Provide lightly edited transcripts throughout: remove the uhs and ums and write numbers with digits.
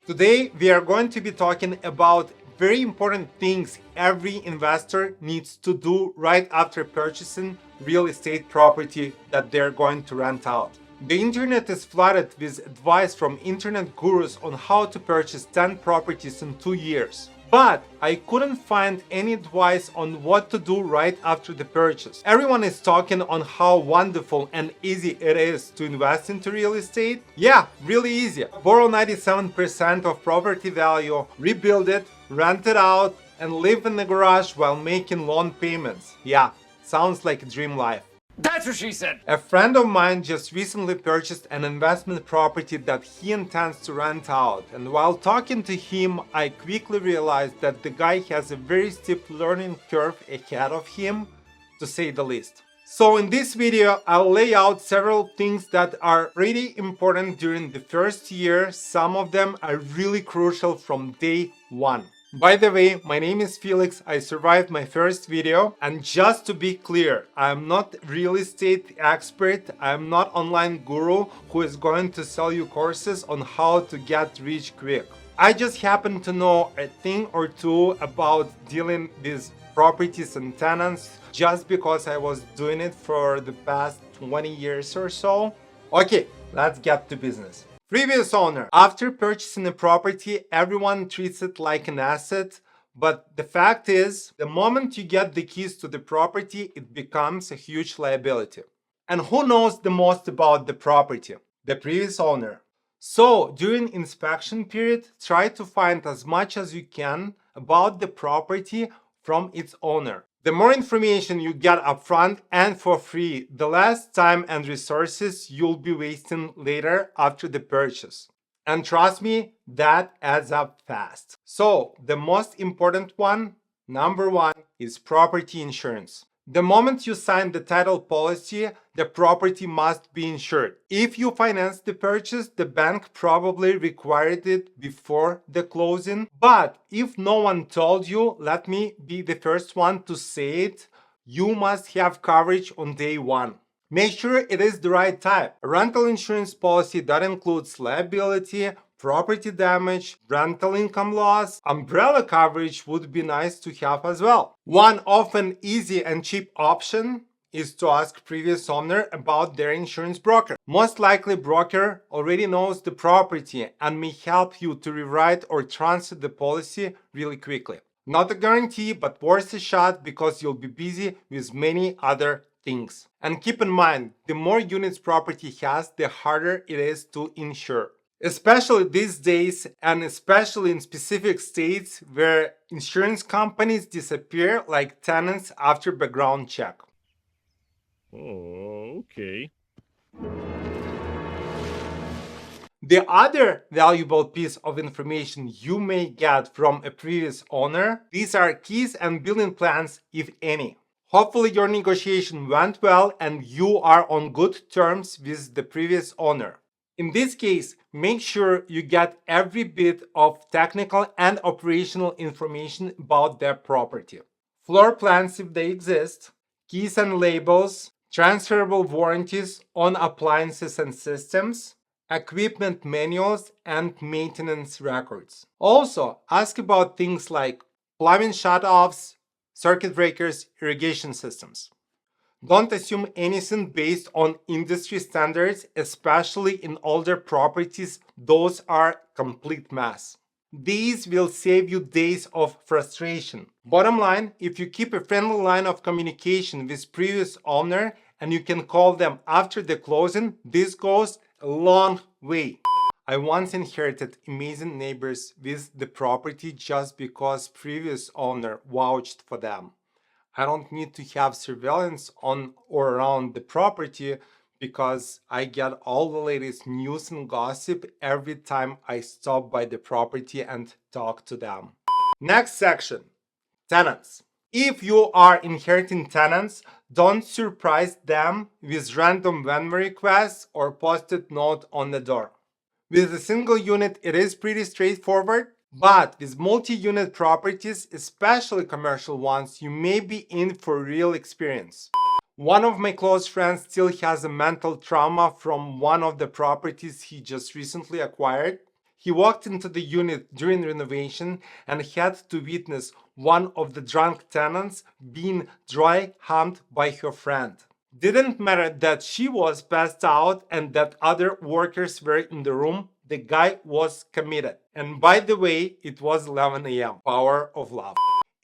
Today, we are going to be talking about very important things every investor needs to do right after purchasing real estate property that they're going to rent out. The internet is flooded with advice from internet gurus on how to purchase 10 properties in 2 years. But I couldn't find any advice on what to do right after the purchase. Everyone is talking on how wonderful and easy it is to invest into real estate. Yeah, really easy. Borrow 97% of property value, rebuild it, rent it out, and live in the garage while making loan payments. Yeah, sounds like a dream life. That's what she said! A friend of mine just recently purchased an investment property that he intends to rent out, and while talking to him, I quickly realized that the guy has a very steep learning curve ahead of him, to say the least. So in this video, I'll lay out several things that are pretty important during the first year. Some of them are really crucial from day one. By the way, my name is Felix, I survived my first video, and just to be clear, I'm not real estate expert, I'm not online guru who is going to sell you courses on how to get rich quick. I just happen to know a thing or two about dealing with properties and tenants just because I was doing it for the past 20 years or so. Okay, let's get to business. Previous owner. After purchasing a property, everyone treats it like an asset, but the fact is, the moment you get the keys to the property, it becomes a huge liability. And who knows the most about the property? The previous owner. So, during inspection period, try to find as much as you can about the property from its owner. The more information you get upfront and for free, the less time and resources you'll be wasting later after the purchase. And trust me, that adds up fast. So, the most important one, number one, is property insurance. The moment you sign the title policy, the property must be insured. If you finance the purchase, the bank probably required it before the closing. But if no one told you, let me be the first one to say it, you must have coverage on day one. Make sure it is the right type. A rental insurance policy that includes liability, property damage, rental income loss, umbrella coverage would be nice to have as well. One often easy and cheap option is to ask previous owner about their insurance broker. Most likely broker already knows the property and may help you to rewrite or transfer the policy really quickly. Not a guarantee, but worth a shot because you'll be busy with many other things. And keep in mind, the more units property has, the harder it is to insure. Especially these days, and especially in specific states where insurance companies disappear like tenants after background check. Oh, okay. The other valuable piece of information you may get from a previous owner, these are keys and billing plans, if any. Hopefully your negotiation went well and you are on good terms with the previous owner. In this case, make sure you get every bit of technical and operational information about their property. Floor plans if they exist, keys and labels, transferable warranties on appliances and systems, equipment manuals, and maintenance records. Also, ask about things like plumbing shutoffs, circuit breakers, irrigation systems. Don't assume anything based on industry standards, especially in older properties. Those are complete mess. These will save you days of frustration. Bottom line, if you keep a friendly line of communication with previous owner and you can call them after the closing, this goes a long way. I once inherited amazing neighbors with the property just because previous owner vouched for them. I don't need to have surveillance on or around the property because I get all the latest news and gossip every time I stop by the property and talk to them. Next section, tenants. If you are inheriting tenants, don't surprise them with random Venmo requests or post-it note on the door. With a single unit, it is pretty straightforward. But with multi-unit properties, especially commercial ones, you may be in for real experience. One of my close friends still has a mental trauma from one of the properties he just recently acquired. He walked into the unit during renovation and had to witness one of the drunk tenants being dry humped by her friend. Didn't matter that she was passed out and that other workers were in the room, the guy was committed. And by the way, it was 11 a.m. Power of love.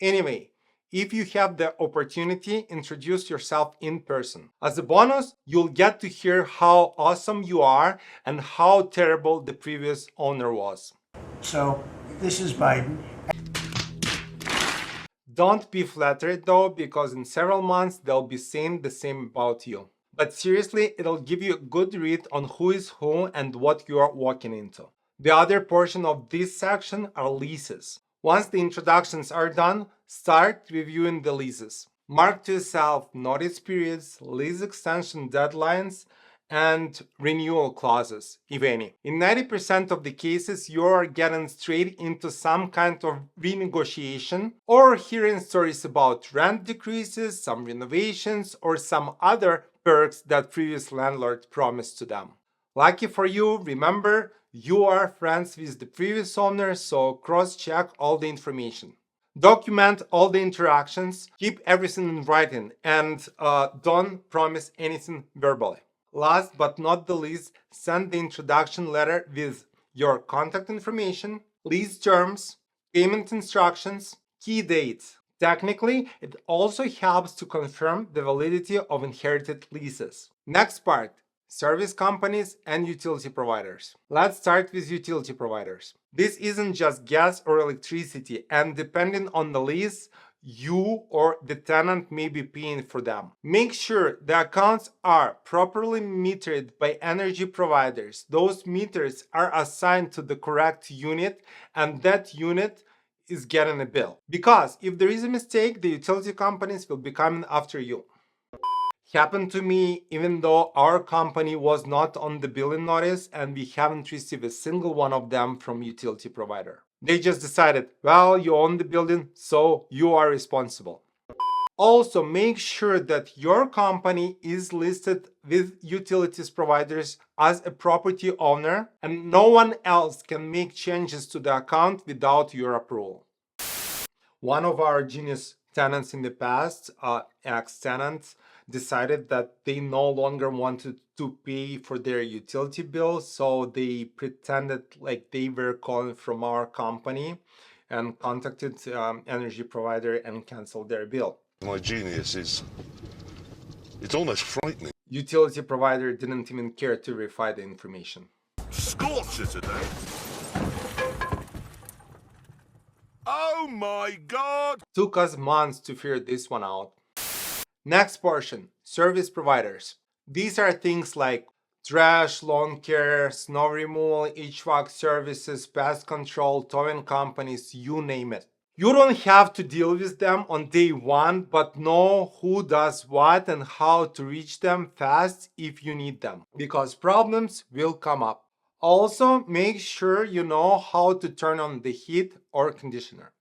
Anyway, if you have the opportunity, introduce yourself in person. As a bonus, you'll get to hear how awesome you are and how terrible the previous owner was. So, this is Biden. Don't be flattered though, because in several months they'll be saying the same about you. But seriously, it'll give you a good read on who is who and what you are walking into. The other portion of this section are leases. Once the introductions are done, start reviewing the leases. Mark to yourself notice periods, lease extension deadlines, and renewal clauses, if any. In 90% of the cases, you are getting straight into some kind of renegotiation or hearing stories about rent decreases, some renovations, or some other perks that previous landlord promised to them. Lucky for you, remember, you are friends with the previous owner, so cross-check all the information. Document all the interactions, keep everything in writing, and don't promise anything verbally. Last but not the least, send the introduction letter with your contact information, lease terms, payment instructions, key dates. Technically, it also helps to confirm the validity of inherited leases. Next part, service companies and utility providers. Let's start with utility providers. This isn't just gas or electricity, and depending on the lease, you or the tenant may be paying for them. Make sure the accounts are properly metered by energy providers. Those meters are assigned to the correct unit, and that unit is getting a bill. Because if there is a mistake, the utility companies will be coming after you. Happened to me even though our company was not on the billing notice and we haven't received a single one of them from utility provider. They just decided, well, you own the building, so you are responsible. Also, make sure that your company is listed with utilities providers as a property owner and no one else can make changes to the account without your approval. One of our genius tenants in the past, ex-tenants, decided that they no longer wanted to pay for their utility bill, so they pretended like they were calling from our company and contacted energy provider and canceled their bill. My genius is, it's almost frightening. Utility provider didn't even care to verify the information. Scorcher today. Oh my God! Took us months to figure this one out. Next portion, service providers. These are things like trash, lawn care, snow removal, HVAC services, pest control, towing companies, you name it. You don't have to deal with them on day one, but know who does what and how to reach them fast if you need them, because problems will come up. Also, make sure you know how to turn on the heat or conditioner.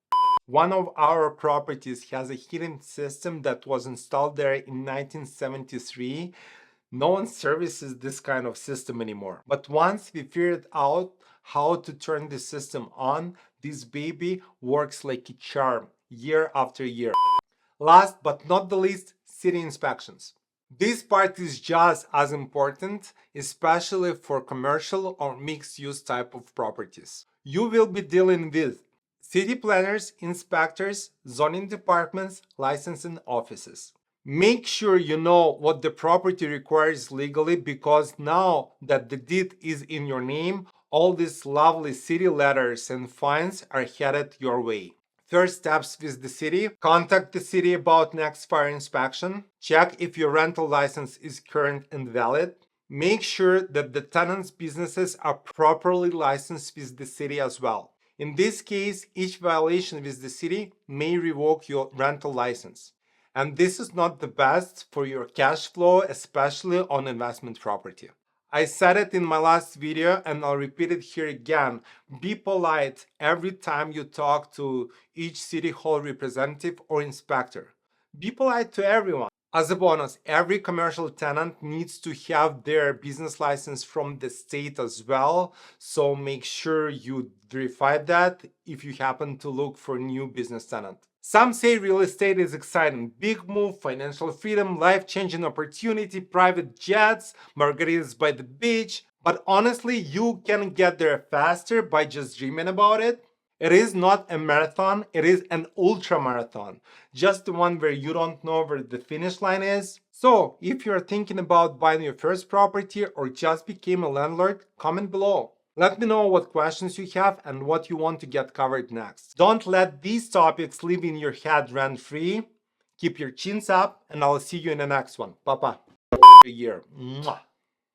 One of our properties has a heating system that was installed there in 1973. No one services this kind of system anymore. But once we figured out how to turn the system on, this baby works like a charm year after year. Last but not the least, city inspections. This part is just as important, especially for commercial or mixed-use type of properties. You will be dealing with city planners, inspectors, zoning departments, licensing offices. Make sure you know what the property requires legally, because now that the deed is in your name, all these lovely city letters and fines are headed your way. First steps with the city: contact the city about next fire inspection, check if your rental license is current and valid, make sure that the tenants' businesses are properly licensed with the city as well. In this case, each violation with the city may revoke your rental license. And this is not the best for your cash flow, especially on investment property. I said it in my last video and I'll repeat it here again. Be polite every time you talk to each city hall representative or inspector. Be polite to everyone. As a bonus, every commercial tenant needs to have their business license from the state as well, so make sure you verify that if you happen to look for a new business tenant. Some say real estate is exciting. Big move, financial freedom, life-changing opportunity, private jets, margaritas by the beach. But honestly, you can get there faster by just dreaming about it. It is not a marathon, it is an ultra marathon. Just the one where you don't know where the finish line is. So, if you're thinking about buying your first property or just became a landlord, comment below. Let me know what questions you have and what you want to get covered next. Don't let these topics live in your head rent-free. Keep your chins up, and I'll see you in the next one. Bye-bye. Year. Mwah.